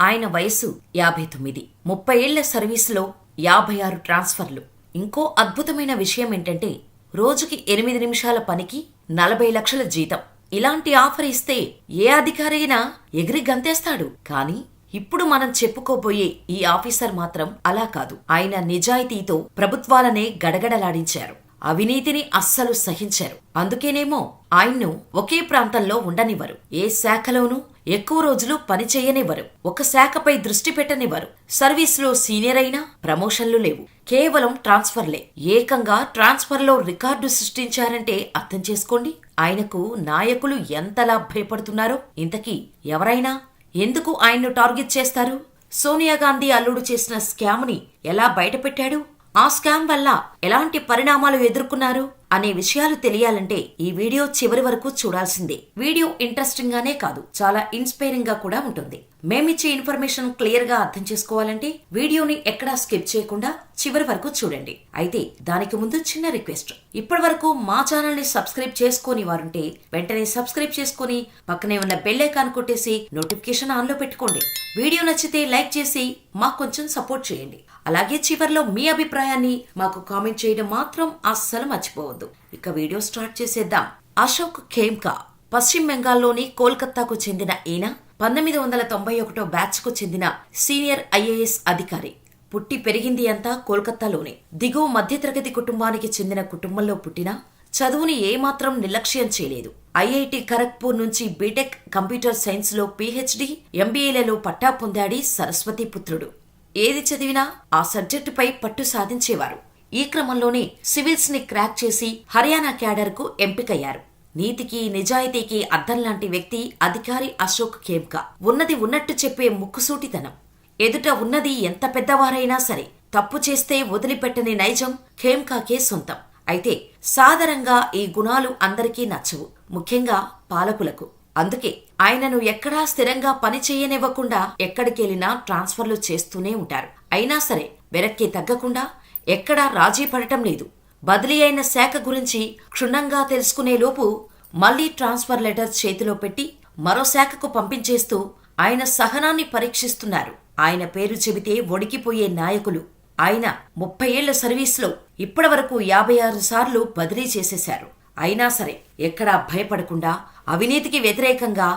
ఆయన వయసు 59. 30 ఏళ్ల సర్వీసులో 56 ట్రాన్స్ఫర్లు. ఇంకో అద్భుతమైన విషయం ఏంటంటే రోజుకి 8 నిమిషాల పనికి 40 లక్షల జీతం. ఇలాంటి ఆఫర్ ఇస్తే ఏ అధికారి అయినా ఎగిరి గంతేస్తాడు. కానీ ఇప్పుడు మనం చెప్పుకోబోయే ఈ ఆఫీసర్ మాత్రం అలా కాదు. ఆయన నిజాయితీతో ప్రభుత్వాలనే గడగడలాడించారు. అవినీతిని అస్సలు సహించారు. అందుకేనేమో ఆయన్ను ఒకే ప్రాంతంలో ఉండనివ్వరు. ఏ శాఖలోనూ ఎక్కువ రోజులు పనిచేయనివ్వరు. ఒక శాఖపై దృష్టి పెట్టనివ్వరు. సర్వీసులో సీనియర్ అయినా ప్రమోషన్లు లేవు. కేవలం ట్రాన్స్ఫర్లే. ఏకంగా ట్రాన్స్ఫర్లో రికార్డు సృష్టించారంటే అర్థం చేసుకోండి ఆయనకు నాయకులు ఎంతలా భయపడుతున్నారో. ఇంతకీ ఎవరైనా ఎందుకు ఆయన్ను టార్గెట్ చేస్తారు? సోనియా గాంధీ అల్లుడు చేసిన స్కామ్ని ఎలా బయటపెట్టాడు? ఆ స్కామ్ వల్ల ఎలాంటి పరిణామాలు ఎదుర్కొన్నారు అనే విషయాలు తెలియాలంటే ఈ వీడియో చివరి వరకు చూడాల్సిందే. వీడియో ఇంట్రెస్టింగ్ గానే కాదు, చాలా ఇన్స్పైరింగ్ గా కూడా ఉంటుంది. మేమిచ్చే ఇన్ఫర్మేషన్ క్లియర్ గా అర్థం చేసుకోవాలంటే వీడియోని ఎక్కడా స్కిప్ చేయకుండా చివరి వరకు చూడండి. అయితే దానికి ముందు చిన్న రిక్వెస్ట్. ఇప్పటి వరకు మా ఛానల్ ని సబ్స్క్రైబ్ చేసుకోని వారుంటే వెంటనే సబ్స్క్రైబ్ చేసుకుని పక్కనే ఉన్న బెల్ ఐకాన్ కొట్టేసి నోటిఫికేషన్ ఆన్ లో పెట్టుకోండి. వీడియో నచ్చితే లైక్ చేసి మాకు కొంచెం సపోర్ట్ చేయండి. అలాగే చివర్లో మీ అభిప్రాయాన్ని మాకు కామెంట్ చేయడం మాత్రం అస్సలు మర్చిపోవద్దు. ఇక వీడియో స్టార్ట్ చేసేద్దాం. అశోక్ ఖేమ్కా పశ్చిమ బెంగాల్లోని కోల్కతాకు చెందిన ఈయన 1991 బ్యాచ్ కు చెందిన సీనియర్ ఐఏఎస్ అధికారి. పుట్టి పెరిగింది అంతా కోల్కతాలోనే. దిగువ మధ్యతరగతి కుటుంబానికి చెందిన కుటుంబంలో పుట్టినా చదువుని ఏమాత్రం నిర్లక్ష్యం చేయలేదు. ఐఐటి ఖరగ్పూర్ నుంచి బీటెక్ కంప్యూటర్ సైన్స్ లో పీహెచ్డీ, ఎంబీఏలలో పట్టా పొందాడి సరస్వతి పుత్రుడు. ఏది చదివినా ఆ సబ్జెక్టుపై పట్టు సాధించేవారు. ఈ క్రమంలోనే సివిల్స్ ని క్రాక్ చేసి హర్యానా క్యాడర్ కు ఎంపికయ్యారు. నీతికి నిజాయితీకి అద్దం లాంటి వ్యక్తి అధికారి అశోక్ ఖేమ్కా. ఉన్నది ఉన్నట్టు చెప్పే ముక్కుసూటితనం. ఎదుట ఉన్నది ఎంత పెద్దవారైనా సరే తప్పు చేస్తే వదిలిపెట్టని నైజం ఖేమ్కాకే సొంతం. అయితే సాధారణంగా ఈ గుణాలు అందరికీ నచ్చవు, ముఖ్యంగా పాలకులకు. అందుకే ఆయనను ఎక్కడా స్థిరంగా పని చేయనివ్వకుండా ఎక్కడికెళ్లినా ట్రాన్స్ఫర్లు చేస్తూనే ఉంటారు. అయినా సరే వెనక్కి తగ్గకుండా ఎక్కడా రాజీ పడటం లేదు. బదిలీ అయిన శాఖ గురించి క్షుణ్ణంగా తెలుసుకునేలోపు మళ్లీ ట్రాన్స్ఫర్ లెటర్ చేతిలో పెట్టి మరో శాఖకు పంపించేస్తూ ఆయన సహనాన్ని పరీక్షిస్తున్నారు. ఆయన పేరు చెబితే వణికిపోయే నాయకులు. ఆయన 30 ఏళ్ల సర్వీసులో ఇప్పటివరకు 56 సార్లు బదిలీ చేసేశారు. అయినా సరే ఎక్కడా భయపడకుండా అవినీతికి వ్యతిరేకంగా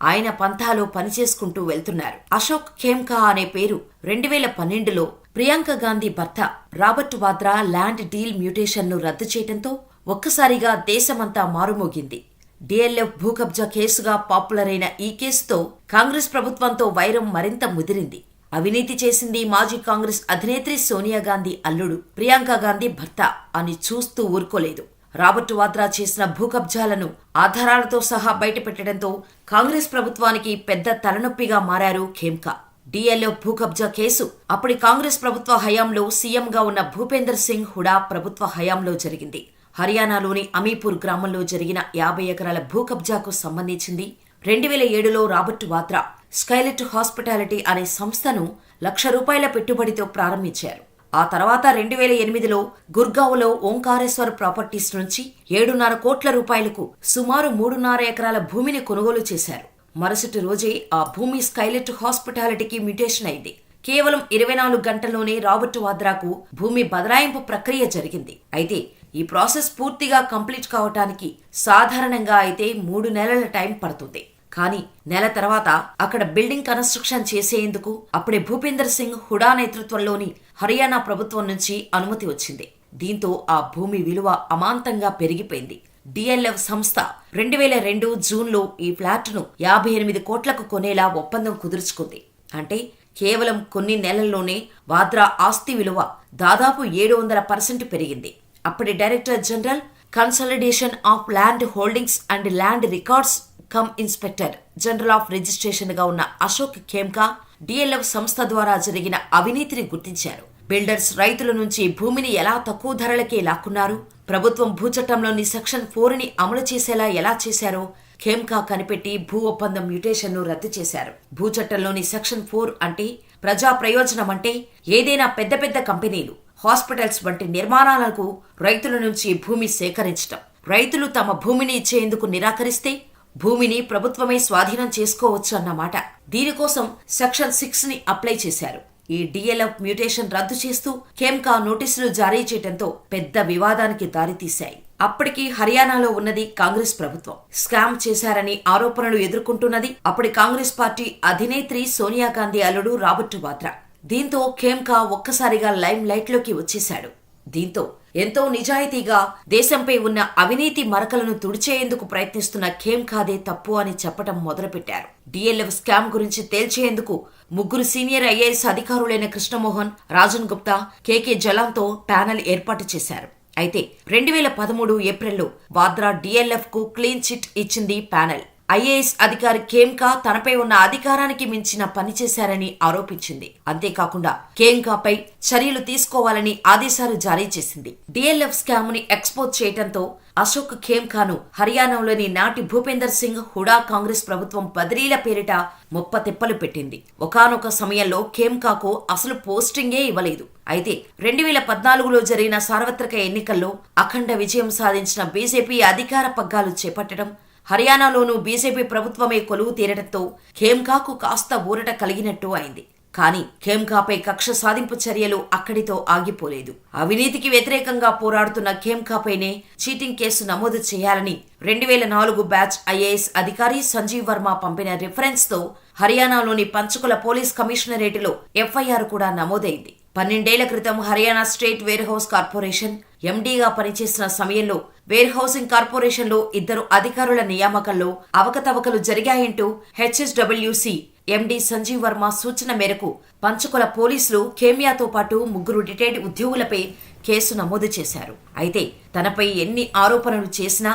ఆయన పంథాలో పనిచేసుకుంటూ వెళ్తున్నారు. అశోక్ ఖేమ్కా అనే పేరు 2012లో ప్రియాంక గాంధీ భర్త Robert Vadra land deal mutation ను రద్దు చేయడంతో ఒక్కసారిగా దేశమంతా మారుమోగింది. డిఎల్ఎఫ్ భూకబ్జా కేసుగా పాపులర్ అయిన ఈ కేసుతో కాంగ్రెస్ ప్రభుత్వంతో వైరం మరింత ముదిరింది. అవినీతి చేసింది మాజీ కాంగ్రెస్ అధినేత్రి సోనియా గాంధీ అల్లుడు ప్రియాంక గాంధీ భర్త అని చూస్తూ ఊరుకోలేదు. రాబర్ట్ వాద్రా చేసిన భూకబ్జాలను ఆధారాలతో సహా బయటపెట్టడంతో కాంగ్రెస్ ప్రభుత్వానికి పెద్ద తలనొప్పిగా మారారు ఖేమ్కా. డిఎల్ఎఫ్ భూకబ్జా కేసు అప్పటి కాంగ్రెస్ ప్రభుత్వ హయాంలో సీఎంగా ఉన్న భూపేందర్ సింగ్ హుడా ప్రభుత్వ హయాంలో జరిగింది. హర్యానాలోని అమీపూర్ గ్రామంలో జరిగిన 50 ఎకరాల భూకబ్జాకు సంబంధించింది. 2007లో రాబర్ట్ వాద్రా స్కైలెట్ హాస్పిటాలిటీ అనే సంస్థను ₹1,00,000 పెట్టుబడితో ప్రారంభించారు. ఆ తర్వాత 2008లో గుర్గావ్లో ఓంకారేశ్వర్ ప్రాపర్టీస్ నుంచి 7.5 కోట్ల రూపాయలకు సుమారు 3.5 ఎకరాల భూమిని కొనుగోలు చేశారు. మరుసటి రోజే ఆ భూమి స్కైలెట్ హాస్పిటాలిటీకి మ్యూటేషన్ అయింది. కేవలం 24 గంటల్లోనే రాబర్ట్ వాద్రాకు భూమి బదలాయింపు ప్రక్రియ జరిగింది. అయితే ఈ ప్రాసెస్ పూర్తిగా కంప్లీట్ కావటానికి సాధారణంగా అయితే 3 నెలల టైం పడుతుంది. కానీ నెల తర్వాత అక్కడ బిల్డింగ్ కన్స్ట్రక్షన్ చేసేందుకు అప్పుడే భూపేందర్ సింగ్ హుడా నేతృత్వంలోని హర్యానా ప్రభుత్వం నుంచి అనుమతి వచ్చింది. దీంతో ఆ భూమి విలువ అమాంతంగా పెరిగిపోయింది. డిఎల్ఎఫ్ సంస్థ 2002 జూన్లో ఈ ఫ్లాట్ను 58 కోట్లకు కొనేలా ఒప్పందం కుదుర్చుకుంది. అంటే కేవలం కొన్ని నెలల్లోనే వాద్రా ఆస్తి విలువ దాదాపు 700% పెరిగింది. అప్పటి director general consolidation of land holdings and land records come inspector general of registration గా ఉన్న అశోక్ ఖేమ్కా డిఎల్ఎఫ్ సంస్థ ద్వారా జరిగిన అవినీతిని గుర్తించారు. బిల్డర్స్ రైతుల నుంచి భూమిని ఎలా తక్కువ ధరలకే లాక్కున్నారు, ప్రభుత్వం భూచట్టంలోని సెక్షన్ 4ని అమలు చేసేలా ఎలా చేశారో ఖేమ్కా కనిపెట్టి భూ ఒప్పందం మ్యూటేషన్ ను రద్దు చేశారు. భూచట్టంలోని సెక్షన్ 4 అంటే ప్రజా ప్రయోజనం అంటే ఏదైనా పెద్ద పెద్ద కంపెనీలు, హాస్పిటల్స్ వంటి నిర్మాణాలకు రైతుల నుంచి భూమి సేకరించటం. రైతులు తమ భూమిని ఇచ్చేందుకు నిరాకరిస్తే భూమిని ప్రభుత్వమే స్వాధీనం చేసుకోవచ్చు అన్నమాట. దీనికోసం సెక్షన్ 6ని అప్లై చేశారు. ఈ డిఎల్ఎఫ్ మ్యూటేషన్ రద్దు చేస్తూ ఖేమ్కా నోటీసులు జారీ చేయడంతో పెద్ద వివాదానికి దారితీశాయి. అప్పటికి హర్యానాలో ఉన్నది కాంగ్రెస్ ప్రభుత్వం. స్కామ్ చేశారని ఆరోపణలు ఎదుర్కొంటున్నది అప్పటి కాంగ్రెస్ పార్టీ అధినేత్రి సోనియా గాంధీ అల్లుడు రాబర్ట్ వాద్రా. దీంతో ఖేమ్కా ఒక్కసారిగా లైమ్ లైట్ లోకి వచ్చేశాడు. దీంతో ఎంతో నిజాయితీగా దేశంపై ఉన్న అవినీతి మరకలను తుడిచేందుకు ప్రయత్నిస్తున్న ఖేమ్కాదే తప్పు అని చెప్పటం మొదలుపెట్టారు. డిఎల్ఎఫ్ స్కామ్ గురించి తేల్చేందుకు 3 సీనియర్ ఐఏఎస్ అధికారులైన కృష్ణమోహన్, రాజన్ గుప్తా, కేకే జలాన్తో ప్యానెల్ ఏర్పాటు చేశారు. అయితే 2013 ఏప్రిల్లో వాద్రా డిఎల్ఎఫ్ కు క్లీన్ చిట్ ఇచ్చింది ప్యానెల్. ఐఏఎస్ అధికారి ఖేమ్కా తనపై ఉన్న అధికారానికి మించిన పని చేశారని ఆరోపించింది. అంతేకాకుండా ఖేమ్కాపై చర్యలు తీసుకోవాలని ఆదేశాలు జారీ చేసింది. డిఎల్ఎఫ్ స్కామ్ ని ఎక్స్పోజ్ చేయడంతో అశోక్ ఖేమ్కాను హర్యానాలోని నాటి భూపేందర్ సింగ్ హుడా కాంగ్రెస్ ప్రభుత్వం బదిలీల పేరిట ముప్పతిప్పలు పెట్టింది. ఒకానొక సమయంలో ఖేమ్కాకు అసలు పోస్టింగే ఇవ్వలేదు. అయితే 2014లో జరిగిన సార్వత్రిక ఎన్నికల్లో అఖండ విజయం సాధించిన బీజేపీ అధికార పగ్గాలు చేపట్టడం, హర్యానాలోనూ బీజేపీ ప్రభుత్వమే కొలువు తీరడంతో ఖేమ్కాకు కాస్త ఊరట కలిగినట్టు అయింది. కానీ ఖేమ్కాపై కక్ష సాధింపు చర్యలు అక్కడితో ఆగిపోలేదు. అవినీతికి వ్యతిరేకంగా పోరాడుతున్న ఖేమ్కాపైనే చీటింగ్ కేసు నమోదు చేయాలని 2004 బ్యాచ్ ఐఏఎస్ అధికారి సంజీవ్ వర్మ పంపిన రిఫరెన్స్ తో హర్యానాలోని పంచకుల పోలీస్ కమిషనరేటులో ఎఫ్ఐఆర్ కూడా నమోదైంది. 12 ఏళ్ల క్రితం Haryana state warehouse corporation ఎండీగా పనిచేసిన సమయంలో వేర్ హౌసింగ్ కార్పొరేషన్లో 2 అధికారుల నియామకంలో అవకతవకలు జరిగాయంటూ హెచ్ఎస్డబ్ల్యూసీ ఎండీ సంజీవ్ వర్మ సూచన మేరకు పంచకుల పోలీసులు ఖేమ్యాతో పాటు 3 రిటైర్డ్ ఉద్యోగులపై కేసు నమోదు చేశారు. అయితే తనపై ఎన్ని ఆరోపణలు చేసినా,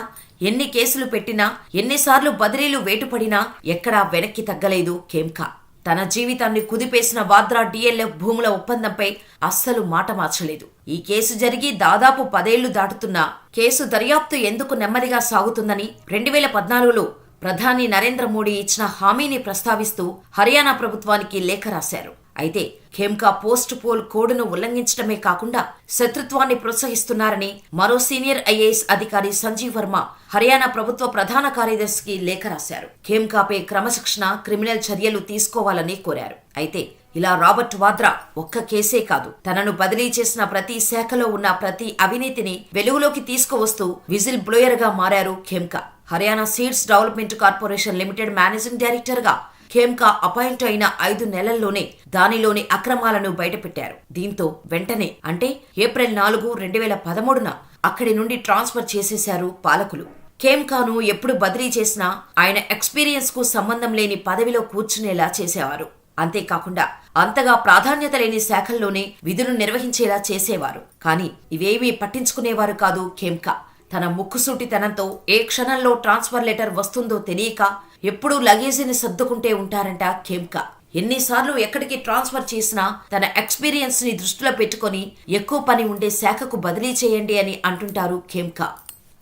ఎన్ని కేసులు పెట్టినా, ఎన్నిసార్లు బదిలీలు వేటుపడినా ఎక్కడా వెనక్కి తగ్గలేదు ఖేమ్కా. తన జీవితాన్ని కుదిపేసిన వాద్రా డిఎల్ఎఫ్ భూముల ఒప్పందంపై అస్సలు మాట మార్చలేదు. ఈ కేసు జరిగి దాదాపు 10 ఏళ్లు దాటుతున్నా కేసు దర్యాప్తు ఎందుకు నెమ్మదిగా సాగుతుందని 2014లో ప్రధాని నరేంద్ర మోడీ ఇచ్చిన హామీని ప్రస్తావిస్తూ హర్యానా ప్రభుత్వానికి లేఖ రాశారు. అయితే ఖేమ్కా పోస్ట్ పోల్ కోడ్ను ఉల్లంఘించడమే కాకుండా శత్రుత్వాన్ని ప్రోత్సహిస్తున్నారని మరో సీనియర్ ఐఏఎస్ అధికారి సంజీవ్ వర్మ హర్యానా ప్రభుత్వ ప్రధాన కార్యదర్శికి లేఖ రాశారు. ఖేమ్కాపై క్రమశిక్షణ, క్రిమినల్ చర్యలు తీసుకోవాలని కోరారు. అయితే ఇలా రాబర్ట్ వాద్రా ఒక్క కేసే కాదు, తనను బదిలీ చేసిన ప్రతి శాఖలో ఉన్న ప్రతి అవినీతిని వెలుగులోకి తీసుకువస్తూ విజిల్ బ్లోయర్ గా మారారు Khemka. Haryana seeds development corporation limited managing director గా ఖేమ్కా అపాయింట్ అయిన 5 నెలల్లోనే దానిలోని అక్రమాలను బయటపెట్టారు. దీంతో వెంటనే అంటే ఏప్రిల్ 4, 2013న అక్కడి నుండి ట్రాన్స్ఫర్ చేసేశారు పాలకులు. ఖేమ్కాను ఎప్పుడు బదిలీ చేసినా ఆయన ఎక్స్పీరియన్స్ కు సంబంధం లేని పదవిలో కూర్చునేలా చేసేవారు. అంతేకాకుండా అంతగా ప్రాధాన్యత లేని శాఖల్లోనే విధులు నిర్వహించేలా చేసేవారు. కానీ ఇవేమీ పట్టించుకునేవారు కాదు ఖేమ్కా. తన ముక్కుసూటితనంతో ఏ క్షణంలో ట్రాన్స్ఫర్ లెటర్ వస్తుందో తెలియక ఎప్పుడూ లగేజీని సర్దుకుంటే ఉంటారంట ఖేమ్కా. ఎన్నిసార్లు ఎక్కడికి ట్రాన్స్ఫర్ చేసినా తన ఎక్స్పీరియన్స్ ని దృష్టిలో పెట్టుకుని ఎక్కువ పని ఉండే శాఖకు బదిలీ చేయండి అని అంటుంటారు ఖేమ్కా.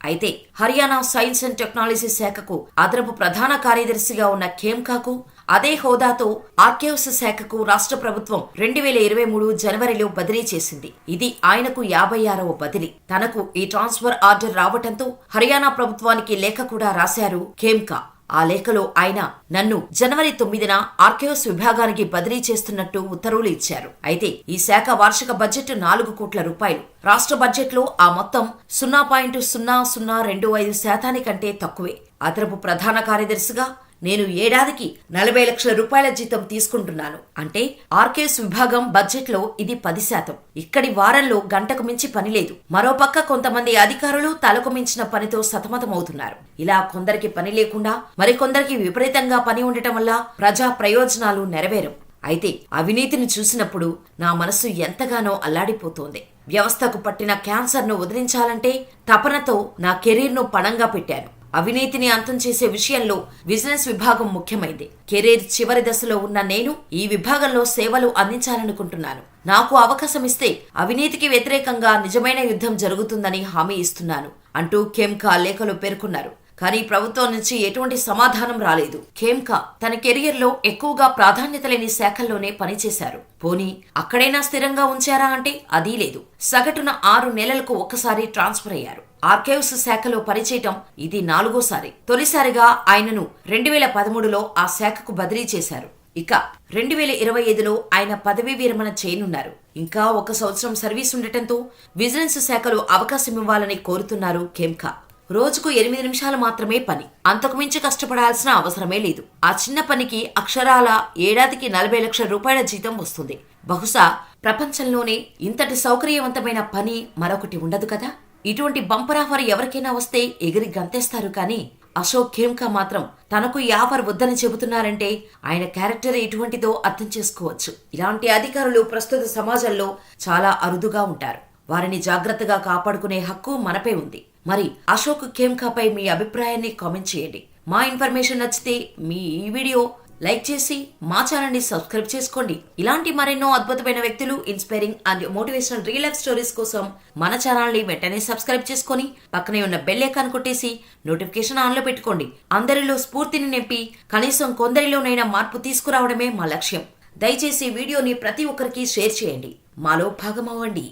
అయితే హర్యానా సైన్స్ అండ్ టెక్నాలజీ శాఖకు అదనపు ప్రధాన కార్యదర్శిగా ఉన్న ఖేమ్కాకు అదే హోదాతో ఆర్కైవ్స్ శాఖకు రాష్ట్ర ప్రభుత్వం 2023 జనవరిలో బదిలీ చేసింది. ఇది ఆయనకు 56వ బదిలీ. తనకు ఈ ట్రాన్స్ఫర్ ఆర్డర్ రావటంతో హర్యానా ప్రభుత్వానికి లేఖ కూడా రాశారు ఖేమ్కా. ఆ లేఖలో ఆయన నన్ను జనవరి 9న ఆర్కైవ్స్ విభాగానికి బదిలీ చేస్తున్నట్టు ఉత్తర్వులు ఇచ్చారు. అయితే ఈ శాఖ వార్షిక బడ్జెట్ 4 కోట్ల రూపాయలు. రాష్ట్ర బడ్జెట్లో ఆ మొత్తం 0.0025% కంటే తక్కువే. అదనపు ప్రధాన కార్యదర్శిగా నేను ఏడాదికి 40 లక్షల రూపాయల జీతం తీసుకుంటున్నాను. అంటే ఆర్కైవ్స్ విభాగం బడ్జెట్ లో ఇది 10%. ఇక్కడి వారంలో గంటకు మించి పని లేదు. మరోపక్క కొంతమంది అధికారులు తలకు మించిన పనితో సతమతమవుతున్నారు. ఇలా కొందరికి పని లేకుండా మరికొందరికి విపరీతంగా పని ఉండటం వల్ల ప్రజా ప్రయోజనాలు నెరవేరం. అయితే అవినీతిని చూసినప్పుడు నా మనసు ఎంతగానో అల్లాడిపోతోంది. వ్యవస్థకు పట్టిన క్యాన్సర్ను వదిలించాలంటే తపనతో నా కెరీర్ను పణంగా పెట్టాను. అవినీతిని అంతం చేసే విషయంలో బిజినెస్ విభాగం ముఖ్యమైంది. కెరీర్ చివరి దశలో ఉన్న నేను ఈ విభాగంలో సేవలు అందించాలనుకుంటున్నాను. నాకు అవకాశం ఇస్తే అవినీతికి వ్యతిరేకంగా నిజమైన యుద్ధం జరుగుతుందని హామీ ఇస్తున్నాను అంటూ ఖేమ్కా లేఖలో పేర్కొన్నారు. కానీ ప్రభుత్వం నుంచి ఎటువంటి సమాధానం రాలేదు. ఖేమ్కా తన కెరియర్లో ఎక్కువగా ప్రాధాన్యత లేని శాఖల్లోనే పనిచేశారు. పోనీ అక్కడైనా స్థిరంగా ఉంచారా అంటే అదీ లేదు. సగటున 6 నెలలకు ఒక్కసారి ట్రాన్స్ఫర్ అయ్యారు. ఆర్కైవ్స్ శాఖలో పనిచేయటం ఇది 4వసారి. తొలిసారిగా ఆయనను 2013లో ఆ శాఖకు బదిలీ చేశారు. ఇక 2025లో ఆయన పదవీ విరమణ చేయనున్నారు. ఇంకా 1 సంవత్సరం సర్వీస్ ఉండటంతో విజిలెన్స్ శాఖలో అవకాశం ఇవ్వాలని కోరుతున్నారు ఖేమ్కా. రోజుకు 8 నిమిషాలు మాత్రమే పని. అంతకుమించి కష్టపడాల్సిన అవసరమే లేదు. ఆ చిన్న పనికి అక్షరాల ఏడాదికి 40 లక్షల రూపాయల జీతం వస్తుంది. బహుశా ప్రపంచంలోనే ఇంతటి సౌకర్యవంతమైన పని మరొకటి ఉండదు కదా. ఇటువంటి బంపర్ ఆఫర్ ఎవరికైనా వస్తే ఎగిరి గంతేస్తారు. కానీ అశోక్ ఖేమ్కా మాత్రం తనకు ఈ ఆఫర్ వద్దని చెబుతున్నారంటే ఆయన క్యారెక్టర్ ఎటువంటిదో అర్థం చేసుకోవచ్చు. ఇలాంటి అధికారులు ప్రస్తుత సమాజంలో చాలా అరుదుగా ఉంటారు. వారిని జాగ్రత్తగా కాపాడుకునే హక్కు మనపై ఉంది. మరి అశోక్ ఖేమ్కాపై మీ అభిప్రాయాన్ని కామెంట్ చేయండి. మా ఇన్ఫర్మేషన్ నచ్చితే మీ ఈ వీడియో లైక్ చేసి మా ఛానల్ ని సబ్స్క్రైబ్ చేసుకోండి. ఇలాంటి మరెన్నో అద్భుతమైన వ్యక్తులు, inspiring and motivational real life stories కోసం మన ఛానల్ ని వెంటనే సబ్స్క్రైబ్ చేసుకొని పక్కనే ఉన్న బెల్ ఐకాన్ కొట్టేసి నోటిఫికేషన్ ఆన్ లో పెట్టుకోండి. అందరిలో స్ఫూర్తిని నింపి కనీసం కొందరిలోనైనా మార్పు తీసుకురావడమే మా లక్ష్యం. దయచేసి వీడియోని ప్రతి ఒక్కరికి షేర్ చేయండి. మాలో భాగమవ్వండి.